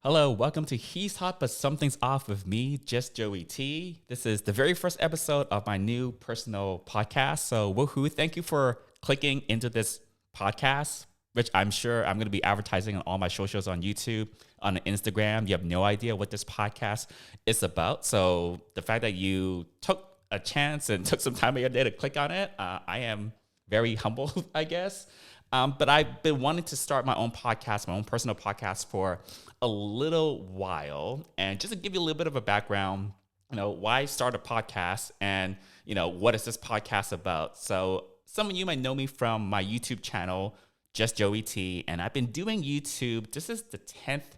Hello, welcome to He's Hot But Something's Off with me, just Joey T. This is the very first episode of my new personal podcast. So, woohoo, thank you for clicking into this podcast, which I'm sure I'm going to be advertising on all my socials on YouTube, on Instagram. You have no idea what this podcast is about. So, the fact that you took a chance and took some time of your day to click on it, I am very humble, I guess. But I've been wanting to start my own podcast, my own personal podcast for a little while. And just to give you a little bit of a background, why start a podcast and, what is this podcast about? So some of you might know me from my YouTube channel, Just Joey T. And I've been doing YouTube. This is the 10th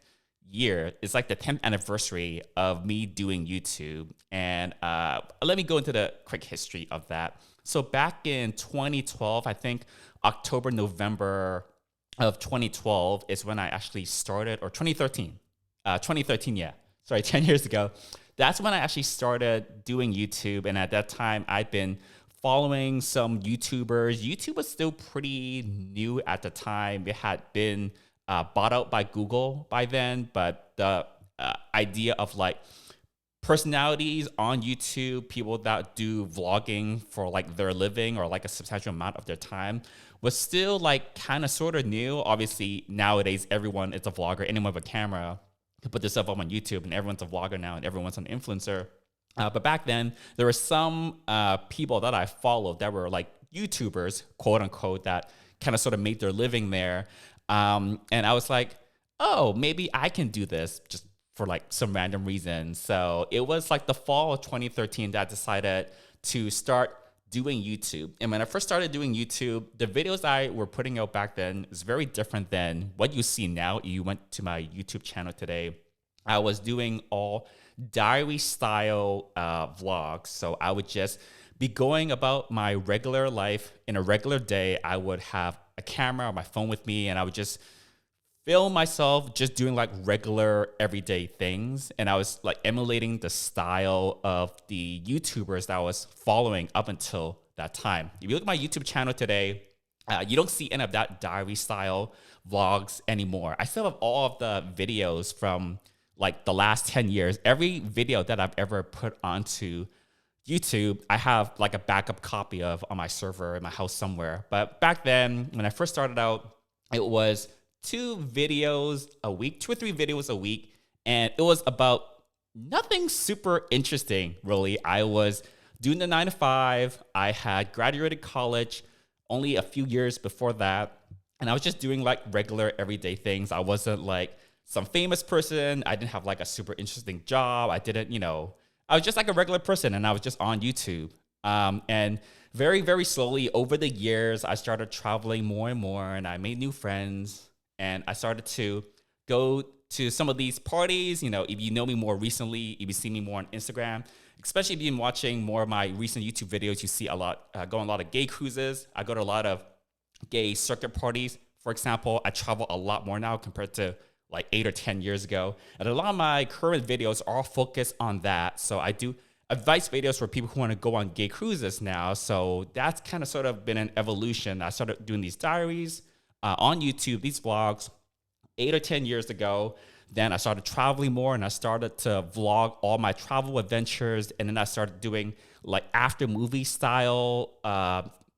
year. It's like the 10th anniversary of me doing YouTube. And let me go into the quick history of that. So back in 2012, I think October, November of 2012 is when I actually started, or 2013, yeah. Sorry, 10 years ago. That's when I actually started doing YouTube. And at that time, I'd been following some YouTubers. YouTube was still pretty new at the time. It had been bought out by Google by then, but the idea of like personalities on YouTube, people that do vlogging for like their living or like a substantial amount of their time was still like kind of sort of new. Obviously, nowadays, everyone is a vlogger, anyone with a camera can put themselves up on YouTube and everyone's a vlogger now and everyone's an influencer. But back then, there were some people that I followed that were like YouTubers, quote unquote, that kind of sort of made their living there. And I was like, oh, maybe I can do this just for like some random reason. So it was like the fall of 2013 that I decided to start doing YouTube. And when I first started doing YouTube, the videos I were putting out back then is very different than what you see now. You went to my YouTube channel today. I was doing all diary style vlogs. So I would just be going about my regular life in a regular day. I would have a camera or my phone with me and I would just film myself just doing like regular everyday things. And I was like emulating the style of the YouTubers that I was following up until that time. If you look at my YouTube channel today, you don't see any of that diary style vlogs anymore. I still have all of the videos from like the last 10 years. Every video that I've ever put onto YouTube, I have like a backup copy of on my server in my house somewhere. But back then, when I first started out, it was two or three videos a week. And it was about nothing super interesting, really. I was doing the 9 to 5. I had graduated college only a few years before that. And I was just doing like regular everyday things. I wasn't like some famous person. I didn't have like a super interesting job. I didn't, I was just like a regular person and I was just on YouTube. And very, very slowly over the years, I started traveling more and more and I made new friends. And I started to go to some of these parties. If you know me more recently, if you see me more on Instagram, especially if you've been watching more of my recent YouTube videos, you see a lot, go on a lot of gay cruises. I go to a lot of gay circuit parties. For example, I travel a lot more now compared to like 8 or 10 years ago. And a lot of my current videos are all focused on that. So I do advice videos for people who want to go on gay cruises now. So that's kind of sort of been an evolution. I started doing these diaries on YouTube, these vlogs 8 or 10 years ago. Then I started traveling more and I started to vlog all my travel adventures. And then I started doing like after movie style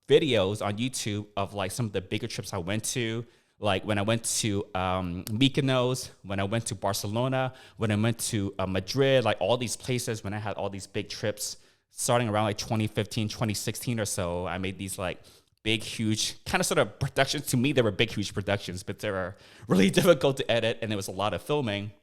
videos on YouTube of like some of the bigger trips I went to. Like when I went to Mykonos, when I went to Barcelona, when I went to Madrid, like all these places when I had all these big trips starting around like 2015, 2016 or so. I made these like big, huge kind of sort of productions. To me, they were big, huge productions, but they were really difficult to edit and there was a lot of filming.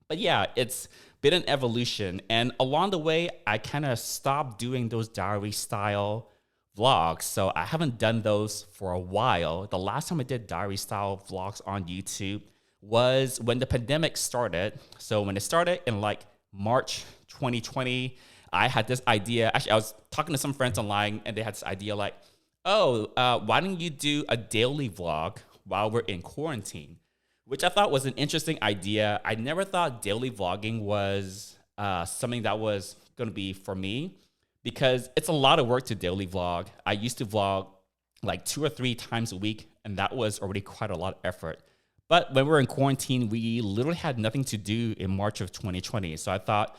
But yeah, it's been an evolution. And along the way, I kind of stopped doing those diary style vlogs. So I haven't done those for a while. The last time I did diary style vlogs on YouTube was when the pandemic started. So when it started in like March 2020, I had this idea. Actually, I was talking to some friends online and they had this idea like, why don't you do a daily vlog while we're in quarantine? Which I thought was an interesting idea. I never thought daily vlogging was something that was going to be for me because it's a lot of work to daily vlog. I used to vlog like 2 or 3 times a week, and that was already quite a lot of effort. But when we were in quarantine, we literally had nothing to do in March of 2020. So I thought,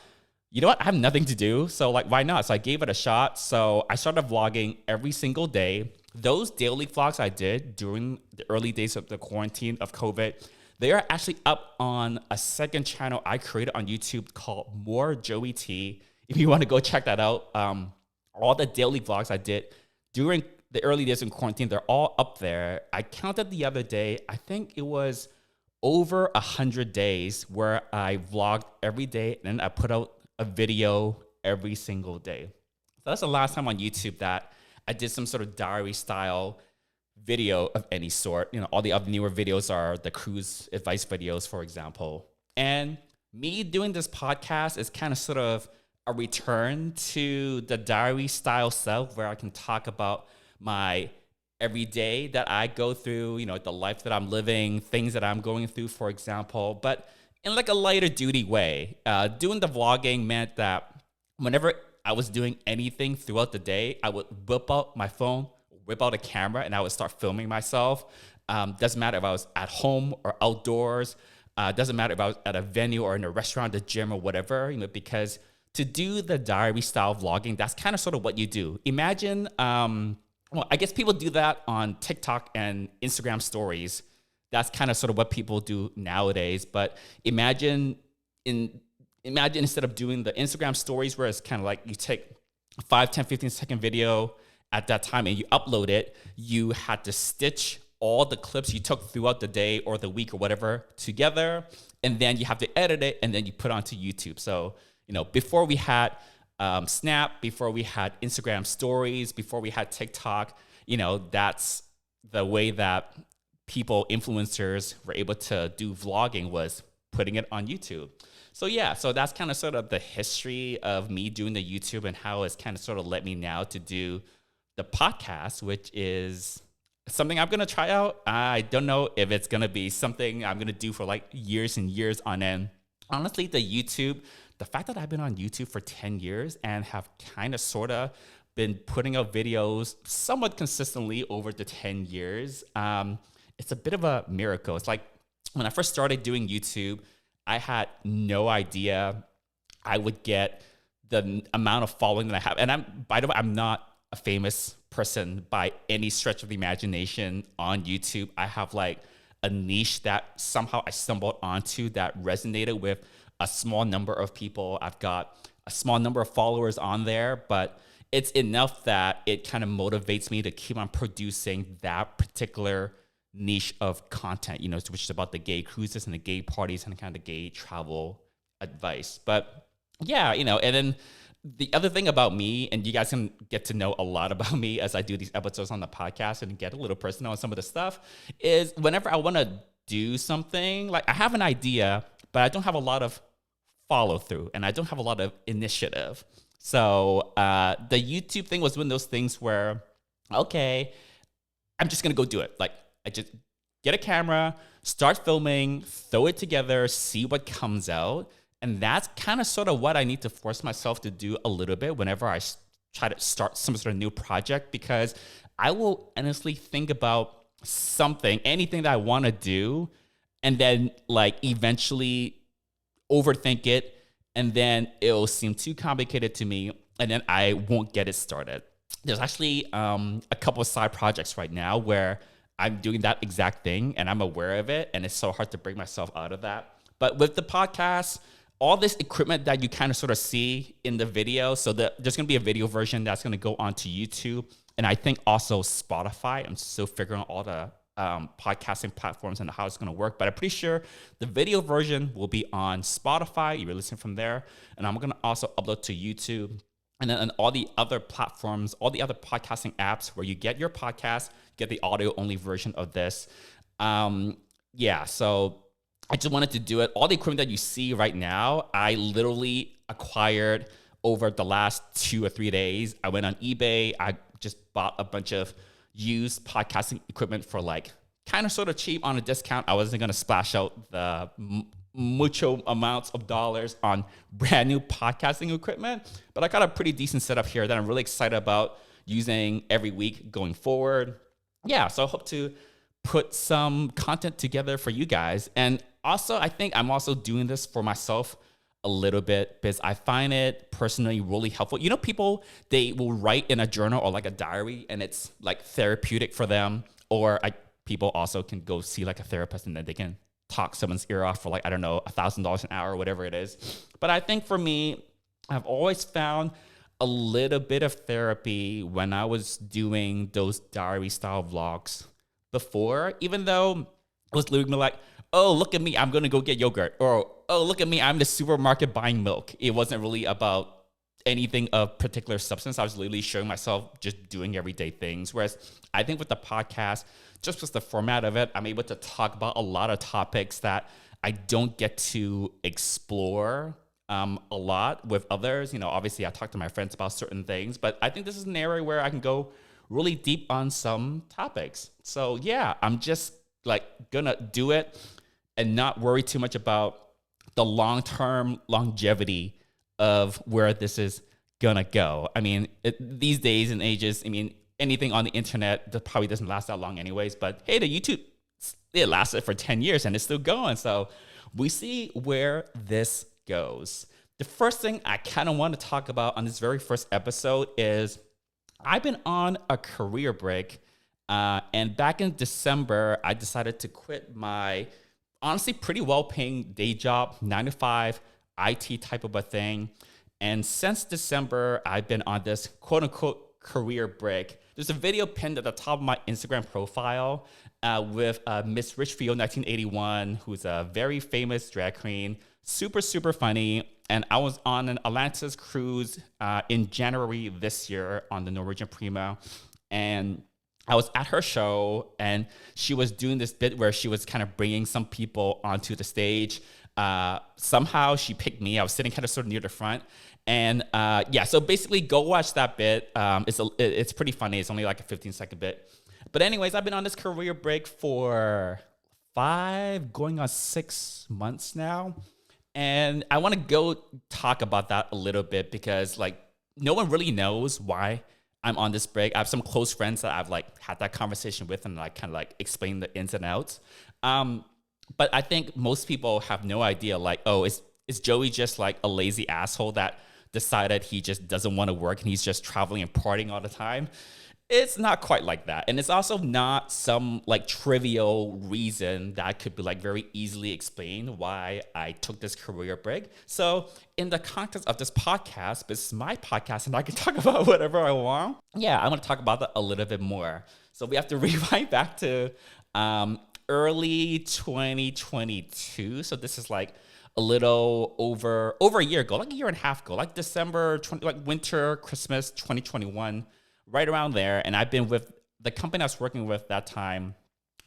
you know what? I have nothing to do. So like, why not? So I gave it a shot. So I started vlogging every single day. Those daily vlogs I did during the early days of the quarantine of COVID, they are actually up on a second channel I created on YouTube called More Joey T. If you want to go check that out, all the daily vlogs I did during the early days in quarantine, they're all up there. I counted the other day, I think it was over 100 days where I vlogged every day and I put out a video every single day. So that's the last time on YouTube that I did some sort of diary style video of any sort. You know, all the other newer videos are the cruise advice videos, for example. And me doing this podcast is kind of sort of a return to the diary style self where I can talk about my everyday that I go through, you know, the life that I'm living, things that I'm going through, for example, but in like a lighter duty way. Doing the vlogging meant that whenever I was doing anything throughout the day, I would whip out my phone, whip out a camera, and I would start filming myself. Doesn't matter if I was at home or outdoors. Doesn't matter if I was at a venue or in a restaurant, the gym or whatever, you know, because to do the diary style vlogging, that's kind of sort of what you do. Imagine, well, I guess people do that on TikTok and Instagram stories. That's kind of sort of what people do nowadays. But imagine instead of doing the Instagram stories where it's kind of like you take a 5, 10, 15-second video at that time and you upload it, you had to stitch all the clips you took throughout the day or the week or whatever together, and then you have to edit it and then you put it onto YouTube. So, you know, before we had Snap, before we had Instagram stories, before we had TikTok, you know, that's the way that people, influencers, were able to do vlogging, was putting it on YouTube. So yeah, so that's kind of sort of the history of me doing the YouTube and how it's kind of sort of led me now to do the podcast, which is something I'm going to try out. I don't know if it's going to be something I'm going to do for like years and years on end. Honestly, the fact that I've been on YouTube for 10 years and have kind of sort of been putting out videos somewhat consistently over the 10 years, it's a bit of a miracle. It's like when I first started doing YouTube, I had no idea I would get the amount of following that I have. And by the way, I'm not a famous person by any stretch of the imagination on YouTube. I have like a niche that somehow I stumbled onto that resonated with a small number of people. I've got a small number of followers on there, but it's enough that it kind of motivates me to keep on producing that particular niche of content, you know, which is about the gay cruises and the gay parties and kind of gay travel advice. But yeah, you know, and then the other thing about me, and you guys can get to know a lot about me as I do these episodes on the podcast and get a little personal on some of the stuff, is whenever I want to do something, like I have an idea, but I don't have a lot of follow through and I don't have a lot of initiative. So the YouTube thing was one of those things where, okay, I'm just going to go do it. Like I just get a camera, start filming, throw it together, see what comes out. And that's kind of sort of what I need to force myself to do a little bit whenever I try to start some sort of new project, because I will honestly think about something, anything that I want to do, and then like eventually overthink it, and then it'll seem too complicated to me, and then I won't get it started. There's actually a couple of side projects right now where I'm doing that exact thing and I'm aware of it, and it's so hard to bring myself out of that. But with the podcast, all this equipment that you kind of sort of see in the video, so there's going to be a video version that's going to go onto YouTube, and I think also Spotify. I'm still figuring out all the podcasting platforms and how it's going to work, but I'm pretty sure the video version will be on Spotify. You will listen from there, and I'm going to also upload to YouTube, and then on all the other platforms, all the other podcasting apps where you get your podcast, get the audio only version of this. Yeah, so I just wanted to do it. All the equipment that you see right now, I literally acquired over the last 2 or 3 days. I went on eBay. I just bought a bunch of used podcasting equipment for like kind of sort of cheap on a discount. I wasn't going to splash out the mucho amounts of dollars on brand new podcasting equipment, but I got a pretty decent setup here that I'm really excited about using every week going forward. Yeah, so I hope to put some content together for you guys. And also, I think I'm also doing this for myself a little bit because I find it personally really helpful. You know, people, they will write in a journal or like a diary and it's like therapeutic for them. Or people also can go see like a therapist and then they can talk someone's ear off for like, I don't know, $1,000 an hour or whatever it is. But I think for me, I've always found a little bit of therapy when I was doing those diary style vlogs before, even though it was literally like, oh, look at me, I'm gonna go get yogurt. Or, oh, look at me, I'm in the supermarket buying milk. It wasn't really about anything of particular substance. I was literally showing myself just doing everyday things. Whereas I think with the podcast, just with the format of it, I'm able to talk about a lot of topics that I don't get to explore a lot with others. You know, obviously I talk to my friends about certain things, but I think this is an area where I can go really deep on some topics. So yeah, I'm just like gonna do it and not worry too much about the long-term longevity of where this is gonna go. I mean, these days and ages, I mean, anything on the internet that probably doesn't last that long anyways, but hey, the YouTube, it lasted for 10 years and it's still going. So we see where this goes. The first thing I kind of want to talk about on this very first episode is I've been on a career break. And back in December, I decided to quit my honestly pretty well-paying day job, 9 to 5, IT type of a thing. And since December, I've been on this quote-unquote career break. There's a video pinned at the top of my Instagram profile with Miss Richfield 1981, who's a very famous drag queen, super, super funny. And I was on an Atlantis cruise in January this year on the Norwegian Prima. And I was at her show and she was doing this bit where she was kind of bringing some people onto the stage. Somehow she picked me. I was sitting kind of sort of near the front. And yeah, so basically go watch that bit. It's pretty funny. It's only like a 15-second bit. But anyways, I've been on this career break for 5, going on 6 months now. And I want to go talk about that a little bit because like no one really knows why I'm on this break. I have some close friends that I've like had that conversation with and like kind of like explain the ins and outs. But I think most people have no idea like, oh, is Joey just like a lazy asshole that decided he just doesn't want to work and he's just traveling and partying all the time? It's not quite like that. And it's also not some like trivial reason that could be like very easily explained why I took this career break. So in the context of this podcast, this is my podcast and I can talk about whatever I want. Yeah, I want to talk about that a little bit more. So we have to rewind back to early 2022. So this is like a little over a year ago, like a year and a half ago, like December 20, like winter, Christmas 2021. Right around there. And I've been with the company I was working with that time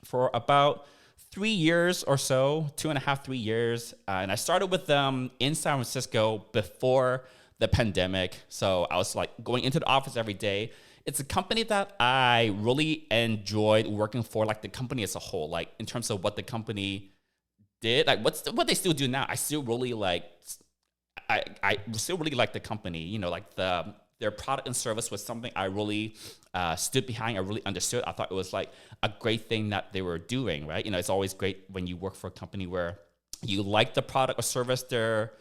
for about 3 years or so, 2.5, 3 years. And I started with them in San Francisco before the pandemic. So I was like going into the office every day. It's a company that I really enjoyed working for, like the company as a whole, like in terms of what the company did, like what they still do now. I still really like, I still really like the company, you know, like their product and service was something I really stood behind. I really understood. I thought it was like a great thing that they were doing, right? You know, it's always great when you work for a company where you like the product or service they're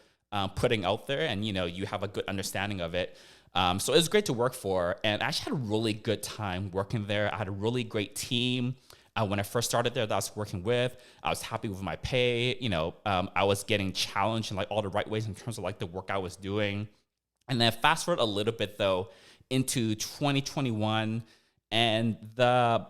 putting out there and, you know, you have a good understanding of it. So it was great to work for. And I actually had a really good time working there. I had a really great team. When I first started there that I was working with, I was happy with my pay. You know, I was getting challenged in like all the right ways in terms of like the work I was doing. And then fast forward a little bit though into 2021, and the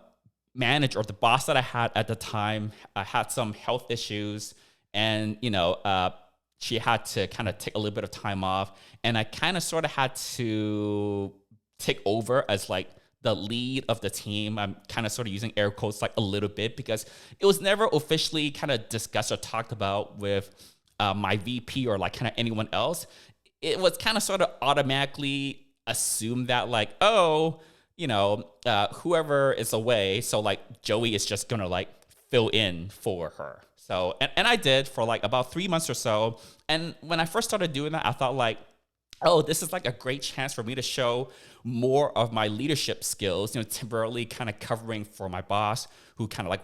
manager or the boss that I had at the time had some health issues, and you know she had to kind of take a little bit of time off, and I kind of sort of had to take over as like the lead of the team. I'm kind of sort of using air quotes like a little bit because it was never officially kind of discussed or talked about with my VP or like kind of anyone else. It was kind of sort of automatically assumed that like, oh, you know, whoever is away, so like Joey is just gonna like fill in for her. So, and I did for like about 3 months or so. And when I first started doing that, I thought like, oh, this is like a great chance for me to show more of my leadership skills, you know, temporarily kind of covering for my boss who kind of like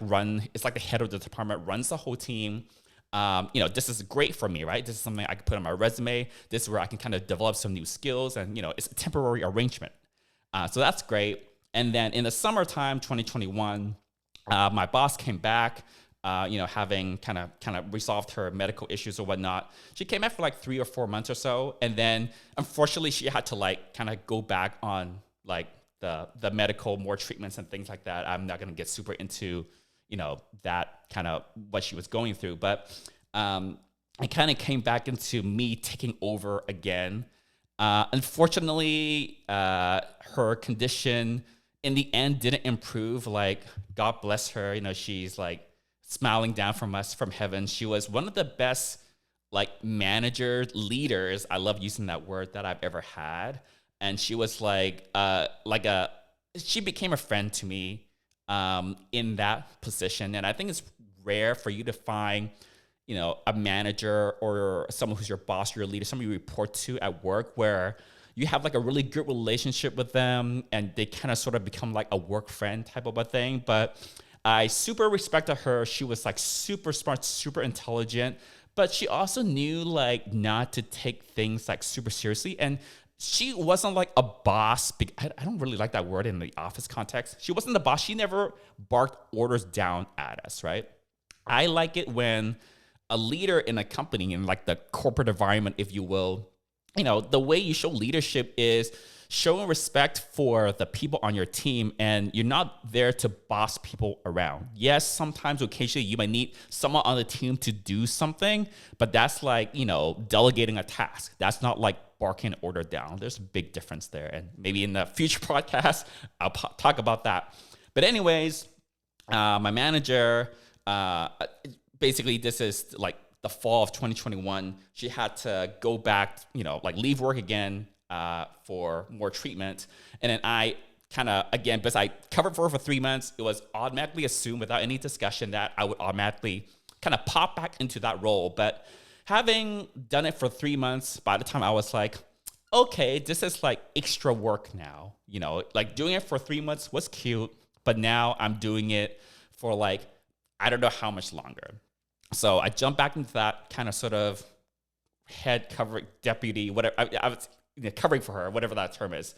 it's like the head of the department, runs the whole team. This is great for me, right? This is something I can put on my resume. This is where I can kind of develop some new skills, and it's a temporary arrangement. So that's great. And then in the summertime, 2021, my boss came back, having kind of resolved her medical issues or whatnot. She came back for like 3 or 4 months or so, and then unfortunately she had to like kind of go back on like the medical, more treatments and things like that. I'm not going to get super into that kind of what she was going through, but it kind of came back into me taking over again. Unfortunately, her condition in the end didn't improve. Like, God bless her, she's like smiling down from heaven. She was one of the best like managers, leaders, I love using that word, that I've ever had. And she was she became a friend to me in that position. And I think it's rare for you to find, a manager or someone who's your boss, your leader, someone you report to at work, where you have like a really good relationship with them and they kind of sort of become like a work friend type of a thing. But I super respected her. She was like super smart, super intelligent, but she also knew like not to take things like super seriously. And she wasn't like a boss. I don't really like that word in the office context. She wasn't the boss. She never barked orders down at us, right? I like it when a leader in a company, in like the corporate environment, if you will, the way you show leadership is showing respect for the people on your team, and you're not there to boss people around. Yes, sometimes occasionally you might need someone on the team to do something, but that's like, delegating a task. That's not like barking an order down. There's a big difference there. And maybe in the future podcast, I'll talk about that. But anyways, my manager, basically this is like the fall of 2021, she had to go back, leave work again for more treatment. And then I kind of, again, because I covered for her for 3 months, it was automatically assumed without any discussion that I would automatically kind of pop back into that role. But having done it for 3 months, by the time I was like, okay, this is like extra work now. Like doing it for 3 months was cute, but now I'm doing it for like, I don't know how much longer. So I jumped back into that kind of sort of head covering deputy, whatever. I was covering for her, whatever that term is,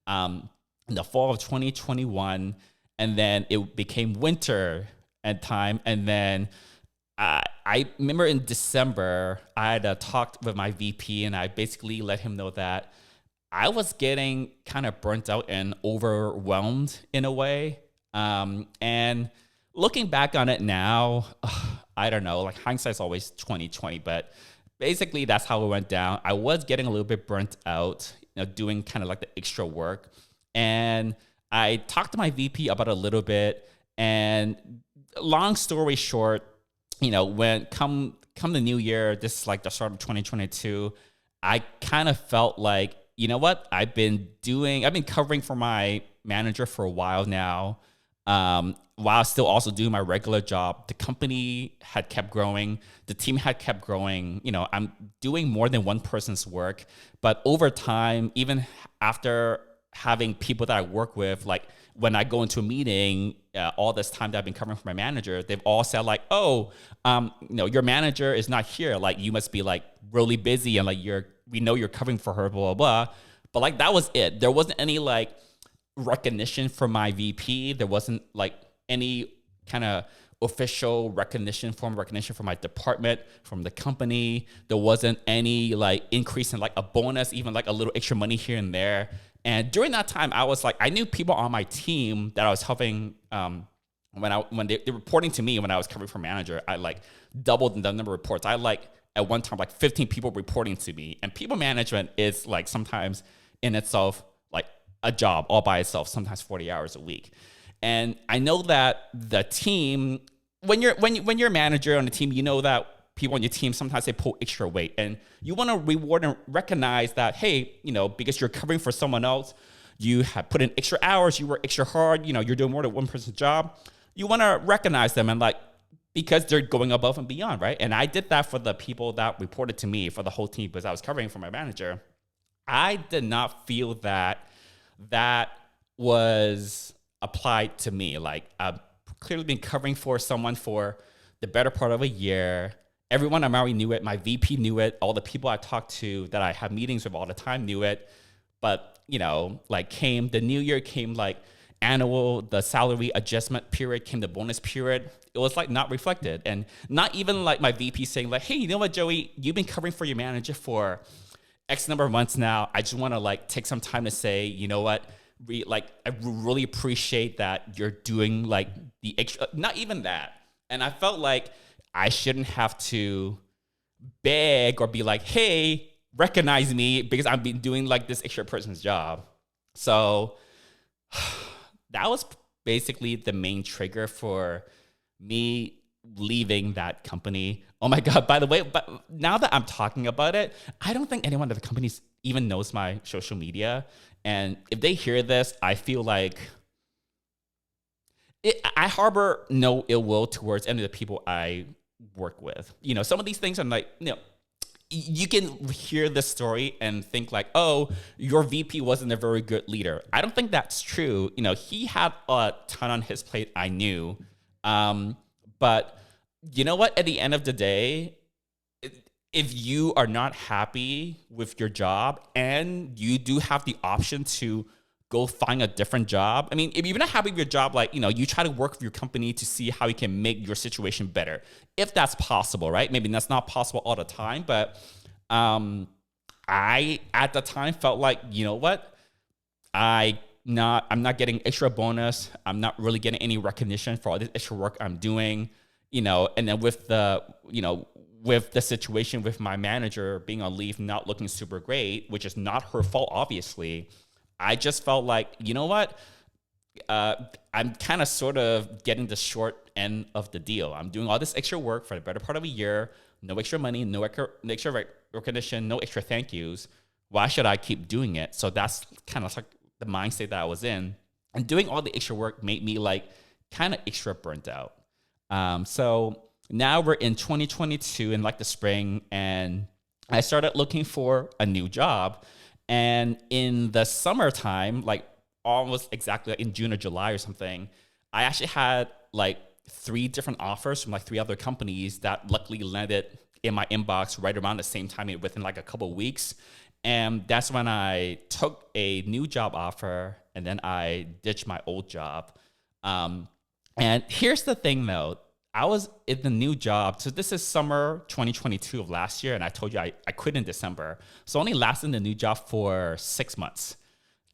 in the fall of 2021. And then it became winter and time. And then I remember in December, I had talked with my VP, and I basically let him know that I was getting kind of burnt out and overwhelmed in a way. And looking back on it now, I don't know, like hindsight's always 2020, but basically that's how it went down. I was getting a little bit burnt out, doing kind of like the extra work. And I talked to my VP about it a little bit, and long story short, when come the new year, this is like the start of 2022, I kind of felt like, you know what? I've been covering for my manager for a while now, while still also doing my regular job. The company had kept growing. The team had kept growing. I'm doing more than one person's work, but over time, even after having people that I work with, like when I go into a meeting, all this time that I've been covering for my manager, they've all said like, oh, your manager is not here. Like you must be like really busy, and like we know you're covering for her, blah, blah, blah. But like, that was it. There wasn't any like recognition from my VP. There wasn't like any kind of official recognition from my department, from the company. There wasn't any like increase in like a bonus, even like a little extra money here and there. And during that time, I was like, I knew people on my team that I was helping. When they reporting to me when I was covering for manager, I like doubled the number of reports. I like at one time like 15 people reporting to me, and people management is like sometimes in itself like a job all by itself, sometimes 40 hours a week. And I know that the team, when you're a manager on the team, you know that people on your team, sometimes they pull extra weight, and you want to reward and recognize that, hey, because you're covering for someone else, you have put in extra hours, you work extra hard, you're doing more than one person's job. You want to recognize them, and like, because they're going above and beyond, right? And I did that for the people that reported to me, for the whole team, because I was covering for my manager. I did not feel that was applied to me. Like clearly been covering for someone for the better part of a year. Everyone I'm already knew it. My VP knew it. All the people I talked to that I have meetings with all the time knew it. But, like came the new year, came like the salary adjustment period, came the bonus period. It was like not reflected. And not even like my VP saying like, hey, you know what, Joey, you've been covering for your manager for X number of months now. I just want to like take some time to say, you know what, I really appreciate that you're doing like the extra, not even that. And I felt like I shouldn't have to beg or be like, hey, recognize me because I've been doing like this extra person's job. So that was basically the main trigger for me leaving that company. Oh my God, by the way, but now that I'm talking about it, I don't think anyone at the company even knows my social media. And if they hear this, I feel like I harbor no ill will towards any of the people I work with. Some of these things I'm like, you can hear this story and think like, oh, your VP wasn't a very good leader. I don't think that's true. He had a ton on his plate, I knew. But you know what? At the end of the day, if you are not happy with your job and you do have the option to go find a different job. I mean, if you're not happy with your job, like, you try to work with your company to see how you can make your situation better. If that's possible, right? Maybe that's not possible all the time, but I, at the time, felt like, you know what? I'm not getting extra bonus. I'm not really getting any recognition for all this extra work I'm doing, and then with the situation with my manager being on leave, not looking super great, which is not her fault, obviously, I just felt like, you know what? I'm kind of sort of getting the short end of the deal. I'm doing all this extra work for the better part of a year, no extra money, no extra recognition, no extra thank yous. Why should I keep doing it? So that's kind of like the mindset that I was in. And doing all the extra work made me like kind of extra burnt out. So now we're in 2022 in like the spring, and I started looking for a new job. And in the summertime, like almost exactly in June or July or something, I actually had like 3 different offers from like 3 other companies that luckily landed in my inbox right around the same time within like a couple of weeks. And that's when I took a new job offer and then I ditched my old job. And here's the thing though, I was in the new job. So this is summer 2022 of last year. And I told you I quit in December. So only lasted in the new job for 6 months.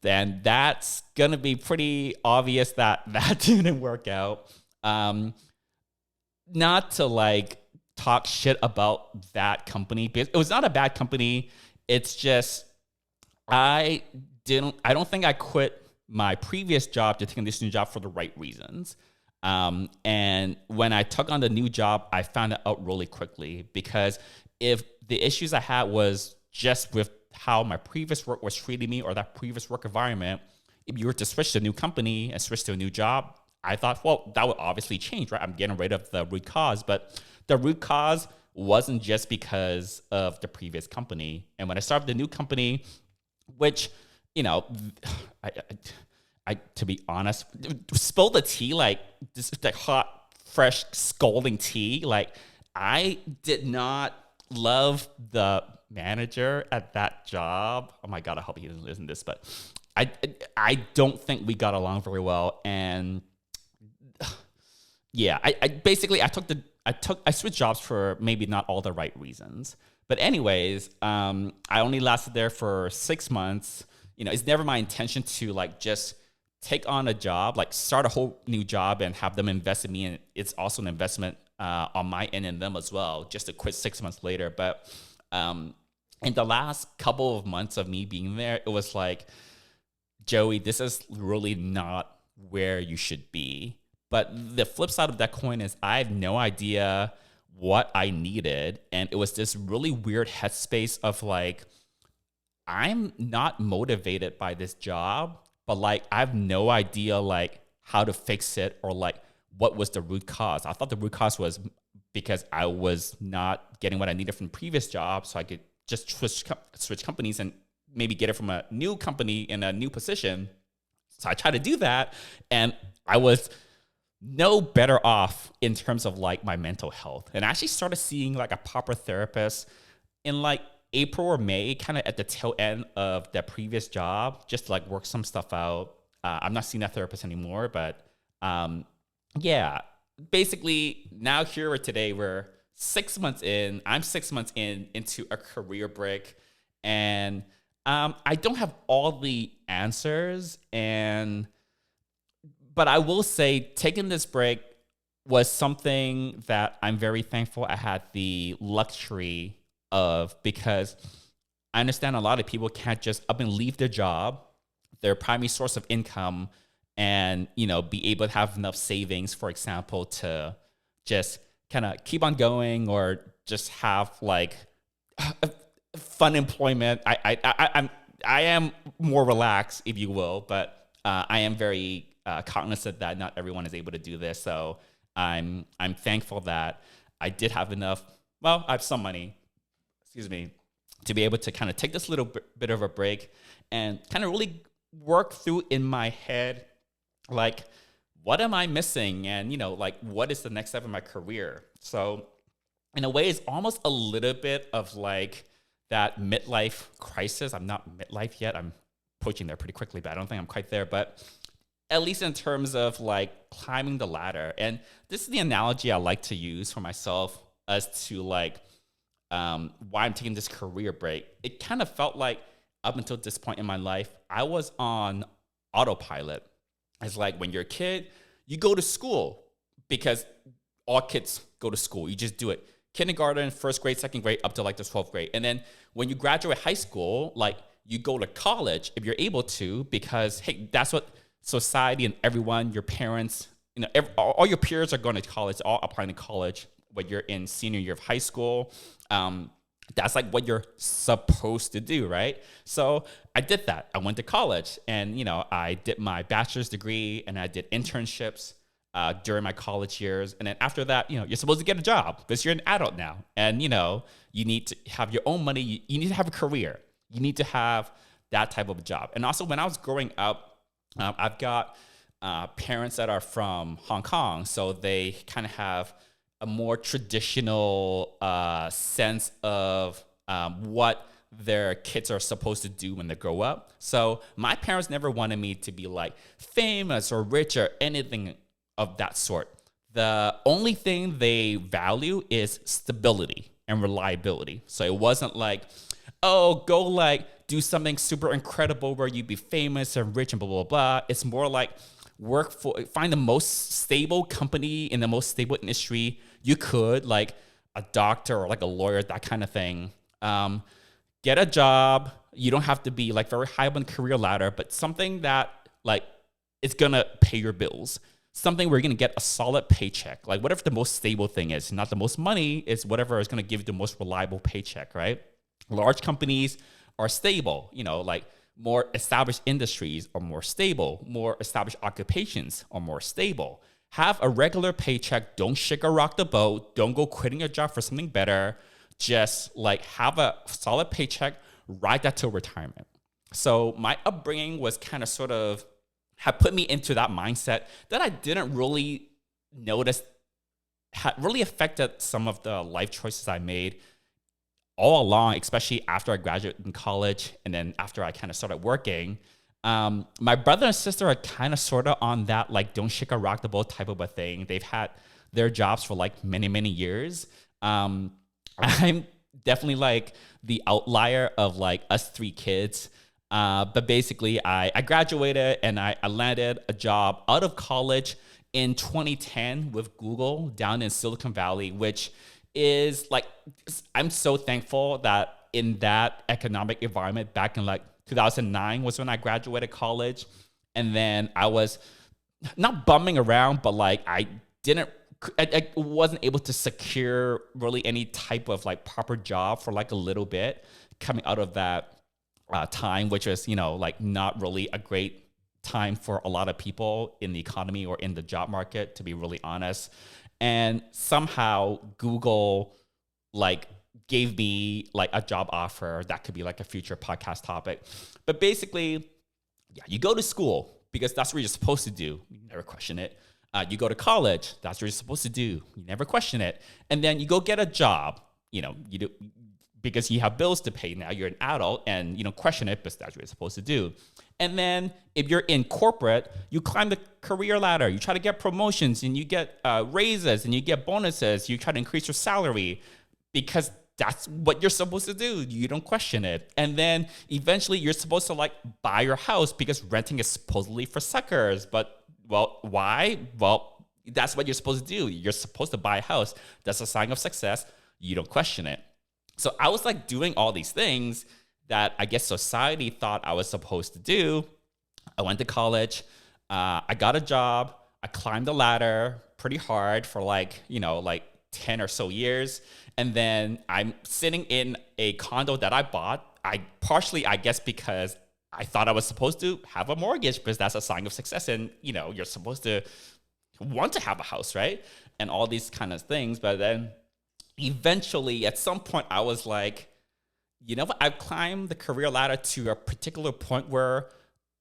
Then that's going to be pretty obvious that didn't work out. Not to like talk shit about that company, because it was not a bad company. It's just, I don't think I quit my previous job to take this new job for the right reasons. And when I took on the new job, I found it out really quickly, because if the issues I had was just with how my previous work was treating me or that previous work environment, if you were to switch to a new company and switch to a new job, I thought, well, that would obviously change, right? I'm getting rid of the root cause, but the root cause wasn't just because of the previous company. And when I started the new company, which, I to be honest, spill the tea, like this like hot, fresh, scalding tea. Like I did not love the manager at that job. Oh my God, I hope he doesn't listen to this, but I don't think we got along very well. And yeah, I switched jobs for maybe not all the right reasons. But anyways, I only lasted there for 6 months. It's never my intention to like just take on a job, like start a whole new job and have them invest in me. And it's also an investment on my end and them as well, just to quit 6 months later. But in the last couple of months of me being there, it was like, Joey, this is really not where you should be. But the flip side of that coin is I have no idea what I needed. And it was this really weird headspace of like, I'm not motivated by this job, but like, I have no idea like how to fix it or like what was the root cause. I thought the root cause was because I was not getting what I needed from the previous job. So I could just switch companies and maybe get it from a new company in a new position. So I tried to do that. And I was no better off in terms of like my mental health. And I actually started seeing like a proper therapist in like April or May, kind of at the tail end of that previous job, just to like work some stuff out. I'm not seeing that therapist anymore, but yeah, basically now here or today, we're 6 months in. I'm 6 months into a career break, and I don't have all the answers, but I will say taking this break was something that I'm very thankful I had the luxury of, because I understand a lot of people can't just up and leave their job, their primary source of income, and be able to have enough savings, for example, to just kind of keep on going, or just have like fun employment. I am more relaxed, if you will, but I am very cognizant that not everyone is able to do this. So I'm thankful that I did have enough. Well, I have some money, excuse me, to be able to kind of take this little bit of a break and kind of really work through in my head, like, what am I missing? And, like, what is the next step in my career? So in a way, it's almost a little bit of like that midlife crisis. I'm not midlife yet. I'm approaching there pretty quickly, but I don't think I'm quite there. But at least in terms of like climbing the ladder. And this is the analogy I like to use for myself as to like why I'm taking this career break. It kind of felt like up until this point in my life, I was on autopilot. It's like when you're a kid, you go to school because all kids go to school. You just do it. Kindergarten, first grade, second grade, up to like the 12th grade. And then when you graduate high school, like you go to college if you're able to, because, hey, that's what society and everyone, your parents, all your peers are going to college, all applying to college when you're in senior year of high school. That's like what you're supposed to do, right? So I did that. I went to college, and I did my bachelor's degree, and I did internships during my college years. And then after that, you're supposed to get a job because you're an adult now, and you need to have your own money. You need to have a career. You need to have that type of a job. And also, when I was growing up, I've got parents that are from Hong Kong, so they kind of have a more traditional sense of what their kids are supposed to do when they grow up. So my parents never wanted me to be like famous or rich or anything of that sort. The only thing they value is stability and reliability. So it wasn't like, oh, go like do something super incredible where you be famous and rich and blah, blah, blah. It's more like find the most stable company in the most stable industry you could, like a doctor or like a lawyer, that kind of thing. Get a job. You don't have to be like very high up on the career ladder, but something that like is gonna pay your bills. Something where you're gonna get a solid paycheck. Like whatever the most stable thing is, not the most money, is whatever is gonna give you the most reliable paycheck, right? Large companies are stable, like more established industries are more stable, more established occupations are more stable. Have a regular paycheck. Don't shake or rock the boat. Don't go quitting your job for something better. Just like have a solid paycheck, ride that till retirement. So my upbringing was kind of sort of had put me into that mindset that I didn't really notice had really affected some of the life choices I made all along, especially after I graduated in college and then after I kind of started working. My brother and sister are kind of sort of on that like don't shake or rock the boat type of a thing. They've had their jobs for like many, many years. I'm definitely like the outlier of like us three kids. But basically I graduated and I landed a job out of college in 2010 with Google down in Silicon Valley, which is like, I'm so thankful that in that economic environment back in like 2009 was when I graduated college. And then I was not bumming around, but like I wasn't able to secure really any type of like proper job for like a little bit coming out of that time, which was, like not really a great time for a lot of people in the economy or in the job market, to be really honest. And somehow Google like gave me like a job offer that could be like a future podcast topic. But basically, yeah, you go to school because that's what you're supposed to do. You never question it. You go to college. That's what you're supposed to do. You never question it. And then you go get a job. You do because you have bills to pay now. You're an adult, and you don't question it, but that's what you're supposed to do. And then if you're in corporate, you climb the career ladder. You try to get promotions, and you get raises, and you get bonuses. You try to increase your salary because that's what you're supposed to do. You don't question it. And then eventually you're supposed to like buy your house because renting is supposedly for suckers. But well, why? Well, that's what you're supposed to do. You're supposed to buy a house. That's a sign of success. You don't question it. So I was like doing all these things that I guess society thought I was supposed to do. I went to college. I got a job. I climbed the ladder pretty hard for like 10 or so years. And then I'm sitting in a condo that I bought. I guess because I thought I was supposed to have a mortgage because that's a sign of success. And, you're supposed to want to have a house, right? And all these kind of things. But then eventually at some point I was like, you know what? I've climbed the career ladder to a particular point where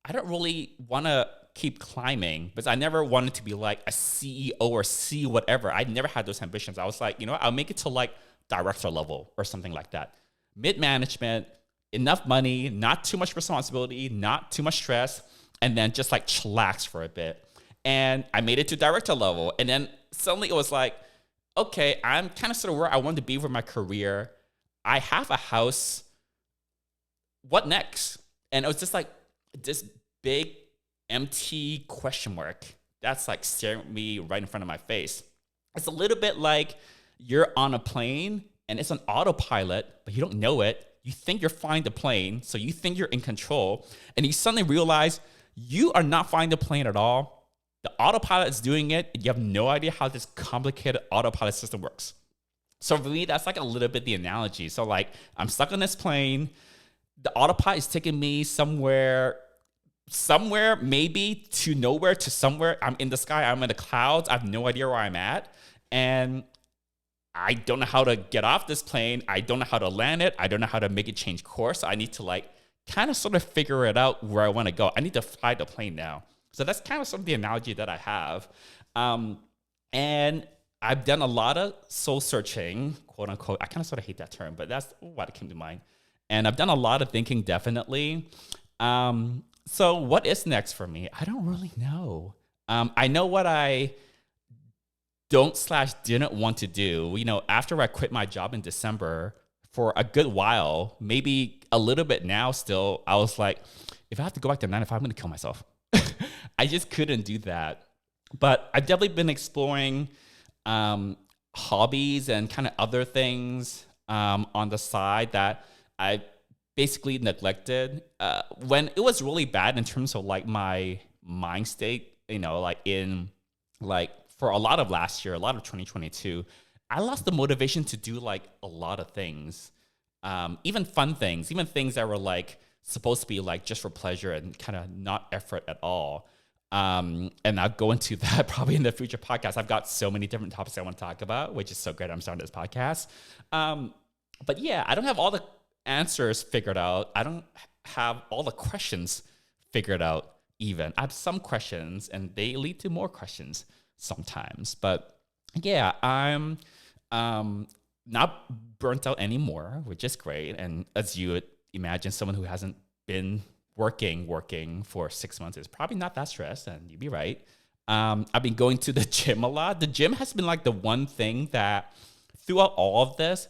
I don't really want to keep climbing because I never wanted to be like a CEO or C whatever. I never had those ambitions. I was like, I'll make it to like director level or something like that. Mid-management, enough money, not too much responsibility, not too much stress, and then just like chillax for a bit. And I made it to director level. And then suddenly it was like, okay, I'm kind of sort of where I wanted to be with my career. I have a house. What next? And it was just like this big empty question mark that's like staring at me right in front of my face. It's a little bit like you're on a plane and it's an autopilot, but you don't know it. You think you're flying the plane, so you think you're in control, and you suddenly realize you are not flying the plane at all. The autopilot is doing it, and you have no idea how this complicated autopilot system works. So for me, that's like a little bit the analogy. So like I'm stuck on this plane. The autopilot is taking me somewhere maybe to nowhere to somewhere. I'm in the sky. I'm in the clouds. I have no idea where I'm at. And I don't know how to get off this plane. I don't know how to land it. I don't know how to make it change course. I need to like kind of sort of figure it out where I want to go. I need to fly the plane now. So that's kind of sort of the analogy that I have. And I've done a lot of soul searching, quote unquote. I kind of sort of hate that term, but that's what came to mind. And I've done a lot of thinking, definitely. So what is next for me? I don't really know. I know what I didn't want to do. After I quit my job in December, for a good while, maybe a little bit now still, I was like, if I have to go back to 9 to 5, I'm going to kill myself. I just couldn't do that. But I've definitely been exploring hobbies and kind of other things on the side that I basically neglected when it was really bad in terms of like my mind state, for a lot of last year, a lot of 2022, I lost the motivation to do like a lot of things, even fun things, even things that were like supposed to be like just for pleasure and kind of not effort at all. And I'll go into that probably in the future podcast. I've got so many different topics I want to talk about, which is so great. I'm starting this podcast. But yeah, I don't have all the answers figured out. I don't have all the questions figured out even. I have some questions and they lead to more questions sometimes. But yeah, I'm not burnt out anymore, which is great. And as you would imagine, someone who hasn't been working for 6 months is probably not that stressed, and you'd be right. I've been going to the gym a lot. The gym has been like the one thing that throughout all of this,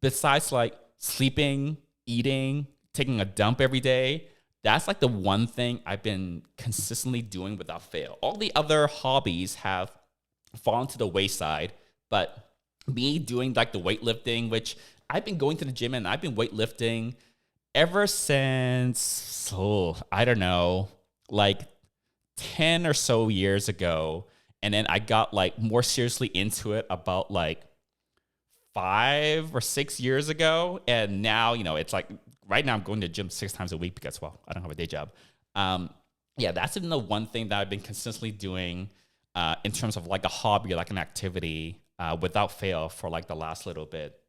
besides like sleeping, eating, taking a dump every day, that's like the one thing I've been consistently doing without fail. All the other hobbies have fallen to the wayside, but me doing like the weightlifting, which I've been going to the gym and I've been weightlifting ever since, I don't know, like 10 or so years ago. And then I got like more seriously into it about like 5 or 6 years ago. And now, it's like right now I'm going to the gym 6 times a week because, well, I don't have a day job. Yeah, that's been the one thing that I've been consistently doing in terms of like a hobby, like an activity without fail for like the last little bit.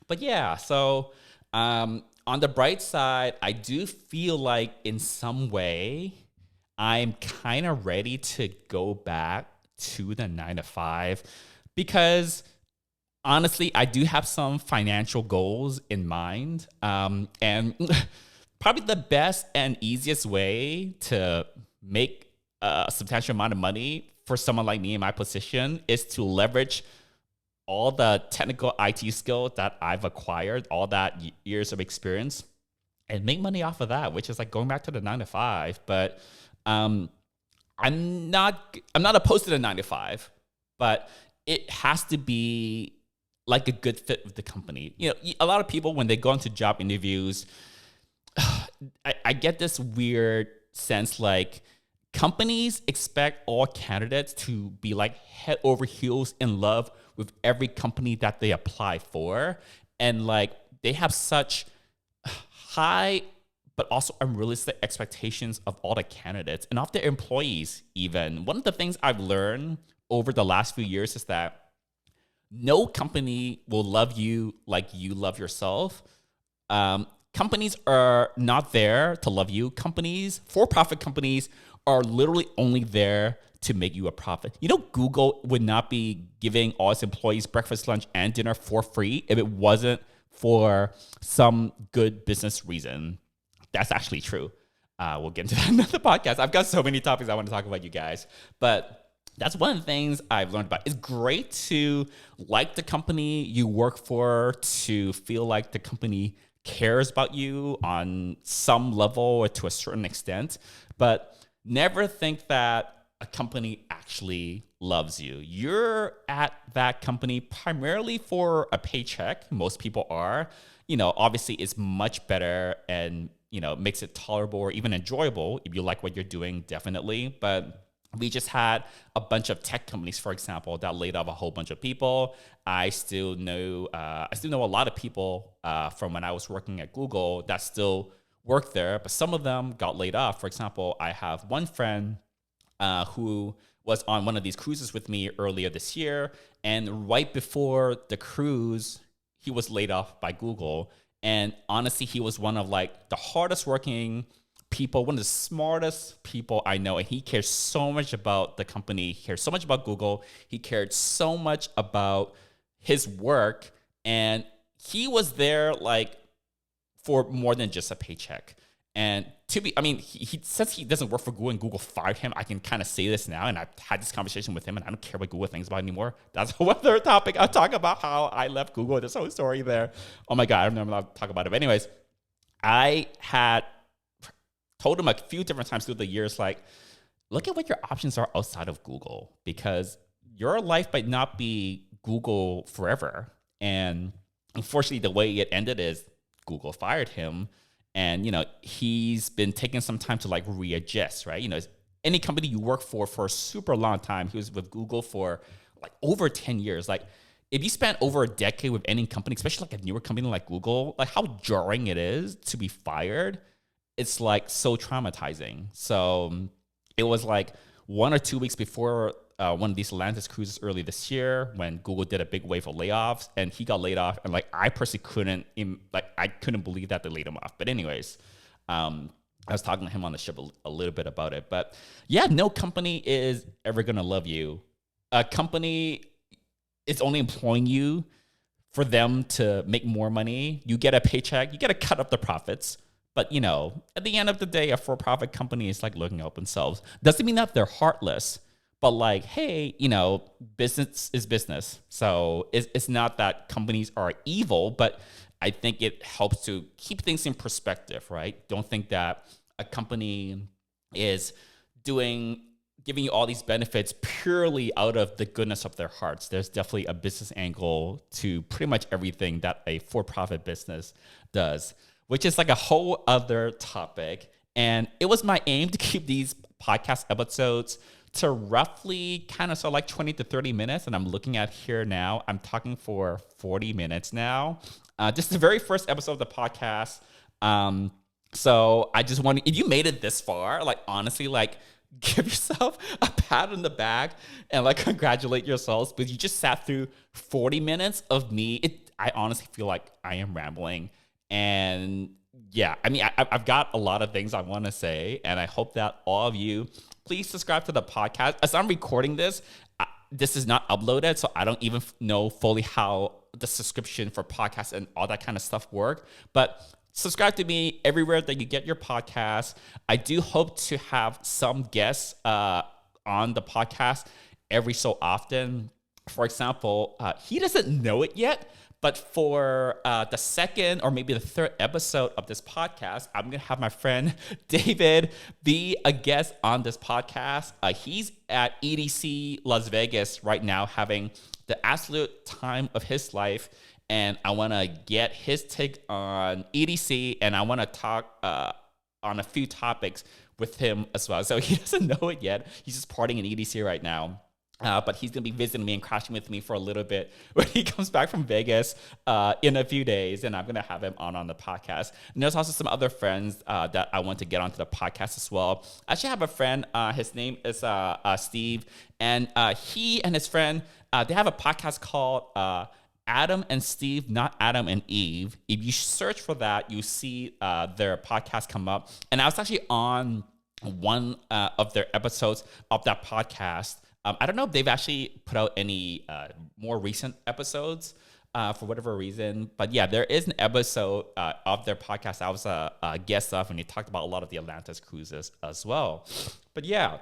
But yeah, so on the bright side, I do feel like in some way I'm kind of ready to go back to the 9 to 5 because honestly, I do have some financial goals in mind. And probably the best and easiest way to make a substantial amount of money for someone like me in my position is to leverage all the technical IT skill that I've acquired, all that years of experience, and make money off of that, which is like going back to the 9 to 5. But I'm not opposed to the 9 to 5, but it has to be like a good fit with the company. You know, a lot of people when they go into job interviews, I get this weird sense like companies expect all candidates to be like head over heels in love with every company that they apply for. And like they have such high but also unrealistic expectations of all the candidates and of their employees even. One of the things I've learned over the last few years is that no company will love you like you love yourself. Companies are not there to love you. Companies, for-profit companies, are literally only there to make you a profit. You know, Google would not be giving all its employees breakfast, lunch, and dinner for free if it wasn't for some good business reason. That's actually true. We'll get into that in another podcast. I've got so many topics I want to talk about, you guys. But that's one of the things I've learned about. It's great to like the company you work for, to feel like the company cares about you on some level or to a certain extent, but never think that a company actually loves you. You're at that company primarily for a paycheck. Most people are. You know, obviously it's much better and, you know, makes it tolerable or even enjoyable if you like what you're doing, definitely. But we just had a bunch of tech companies, for example, that laid off a whole bunch of people. I still know a lot of people from when I was working at Google that still work there, but some of them got laid off. For example, I have one friend who was on one of these cruises with me earlier this year, and right before the cruise, he was laid off by Google. And honestly, he was one of like the hardest working people, one of the smartest people I know. And he cares so much about the company. He cares so much about Google. He cared so much about his work. And he was there like for more than just a paycheck. And he says he doesn't work for Google and Google fired him. I can kind of say this now, and I've had this conversation with him, and I don't care what Google thinks about it anymore. That's a whole other topic. I'll talk about how I left Google. There's a whole story there. Oh my God, I don't know if I'm allowed to talk about it. But anyways, I had told him a few different times through the years, like, look at what your options are outside of Google, because your life might not be Google forever. And unfortunately, the way it ended is Google fired him. And, you know, he's been taking some time to like readjust, right? You know, any company you work for a super long time, he was with Google for like over 10 years. Like if you spent over a decade with any company, especially like a newer company like Google, like how jarring it is to be fired. It's like so traumatizing. So it was like 1 or 2 weeks before one of these Atlantis cruises early this year when Google did a big wave of layoffs, and he got laid off. And like I personally couldn't believe that they laid him off. But anyways, I was talking to him on the ship a little bit about it. But yeah, no company is ever gonna love you. A company is only employing you for them to make more money. You get a paycheck. You get to cut up the profits. But, you know, at the end of the day, a for-profit company is like looking out themselves. Doesn't mean that they're heartless, but like, hey, you know, business is business. So it's not that companies are evil, but I think it helps to keep things in perspective, right? Don't think that a company is giving you all these benefits purely out of the goodness of their hearts. There's definitely a business angle to pretty much everything that a for-profit business does, which is like a whole other topic. And it was my aim to keep these podcast episodes to roughly kind of like 20 to 30 minutes. And I'm looking at here now, I'm talking for 40 minutes now. Just the very first episode of the podcast. So I just want to, if you made it this far, like honestly, like give yourself a pat on the back and like congratulate yourselves, because you just sat through 40 minutes of me. I honestly feel like I am rambling. And yeah, I mean, I've got a lot of things I want to say, and I hope that all of you please subscribe to the podcast. As I'm recording this, this is not uploaded, so I don't even know fully how the subscription for podcasts and all that kind of stuff work. But subscribe to me everywhere that you get your podcast. I do hope to have some guests on the podcast every so often. For example, he doesn't know it yet, but for the second or maybe the third episode of this podcast, I'm going to have my friend David be a guest on this podcast. He's at EDC Las Vegas right now having the absolute time of his life. And I want to get his take on EDC, and I want to talk on a few topics with him as well. So he doesn't know it yet. He's just partying in EDC right now. But he's going to be visiting me and crashing with me for a little bit when he comes back from Vegas in a few days, and I'm going to have him on the podcast. And there's also some other friends that I want to get onto the podcast as well. I actually have a friend. His name is Steve, and he and his friend, they have a podcast called Adam and Steve, not Adam and Eve. If you search for that, you see their podcast come up. And I was actually on one of their episodes of that podcast. I don't know if they've actually put out any more recent episodes for whatever reason. But yeah, there is an episode of their podcast I was a guest of, and they talked about a lot of the Atlantis cruises as well. But yeah,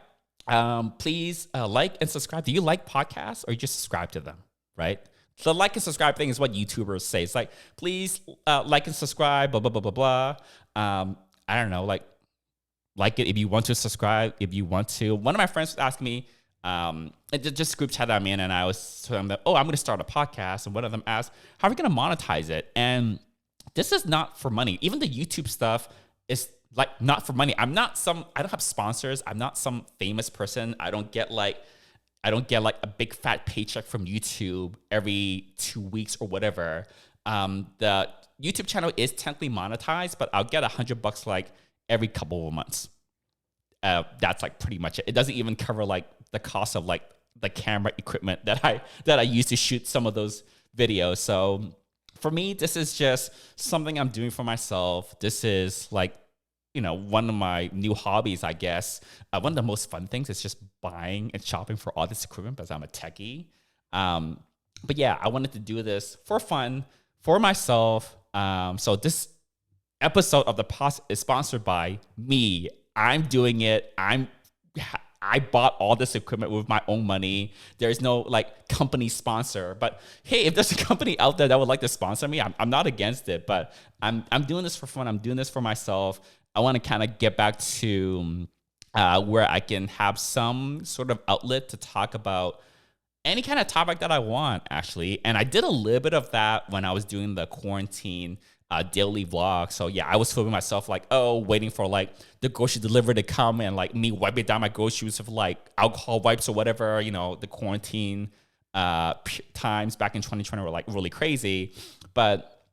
please like and subscribe. Do you like podcasts, or you just subscribe to them, right? The like and subscribe thing is what YouTubers say. It's like, please like and subscribe, blah, blah, blah, blah, blah. I don't know, like it if you want to subscribe, if you want to. One of my friends was asking me, just group chat that I'm in, and I was telling them, I'm going to start a podcast. And one of them asked, how are we going to monetize it? And this is not for money. Even the YouTube stuff is like not for money. I don't have sponsors. I'm not some famous person. I don't get like a big fat paycheck from YouTube every 2 weeks or whatever. The YouTube channel is technically monetized, but I'll get $100 like every couple of months. That's like pretty much it. It doesn't even cover like the cost of like the camera equipment that I use to shoot some of those videos. So for me, this is just something I'm doing for myself. This is like, one of my new hobbies, I guess. One of the most fun things is just buying and shopping for all this equipment because I'm a techie. But yeah, I wanted to do this for fun, for myself. So this episode of the podcast is sponsored by me. I'm doing it. I bought all this equipment with my own money. There's no like company sponsor. But hey, if there's a company out there that would like to sponsor me, I'm not against it. But I'm doing this for fun. I'm doing this for myself. I want to kind of get back to where I can have some sort of outlet to talk about any kind of topic that I want, actually. And I did a little bit of that when I was doing the quarantine daily vlog. So yeah, I was filming myself like, waiting for like the grocery delivery to come, and like me wiping down my groceries with like alcohol wipes or whatever. The quarantine times back in 2020 were like really crazy. But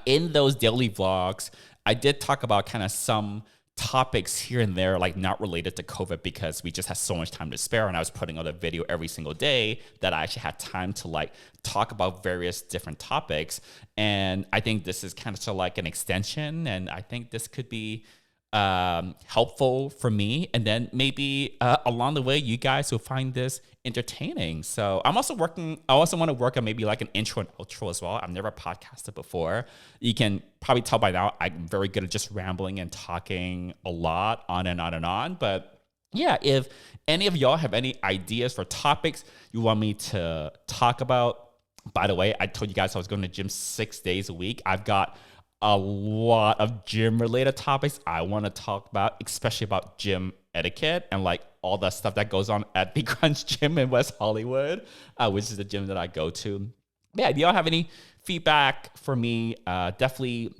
in those daily vlogs, I did talk about kind of some topics here and there, like not related to COVID, because we just had so much time to spare, and I was putting out a video every single day that I actually had time to like talk about various different topics. And I think this is kind of like an extension, and I think this could be helpful for me, and then maybe along the way you guys will find this entertaining. So I also want to work on maybe like an intro and outro as well. I've never podcasted before. You can probably tell by now I'm very good at just rambling and talking a lot on and on and on. But yeah, if any of y'all have any ideas for topics you want me to talk about, by the way, I told you guys I was going to gym 6 days a week. I've got a lot of gym related topics I want to talk about, especially about gym etiquette and like all the stuff that goes on at the Crunch Gym in West Hollywood, which is the gym that I go to. Yeah, do y'all have any feedback for me? Definitely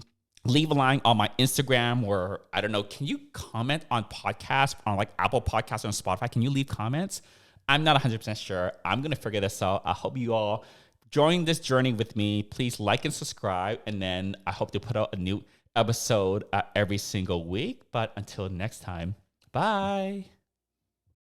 leave a line on my Instagram, or I don't know, can you comment on podcasts on like Apple Podcasts or on Spotify? Can you leave comments? I'm not 100% sure. I'm going to figure this out. I hope you all join this journey with me. Please like and subscribe, and then I hope to put out a new episode every single week. But until next time, bye.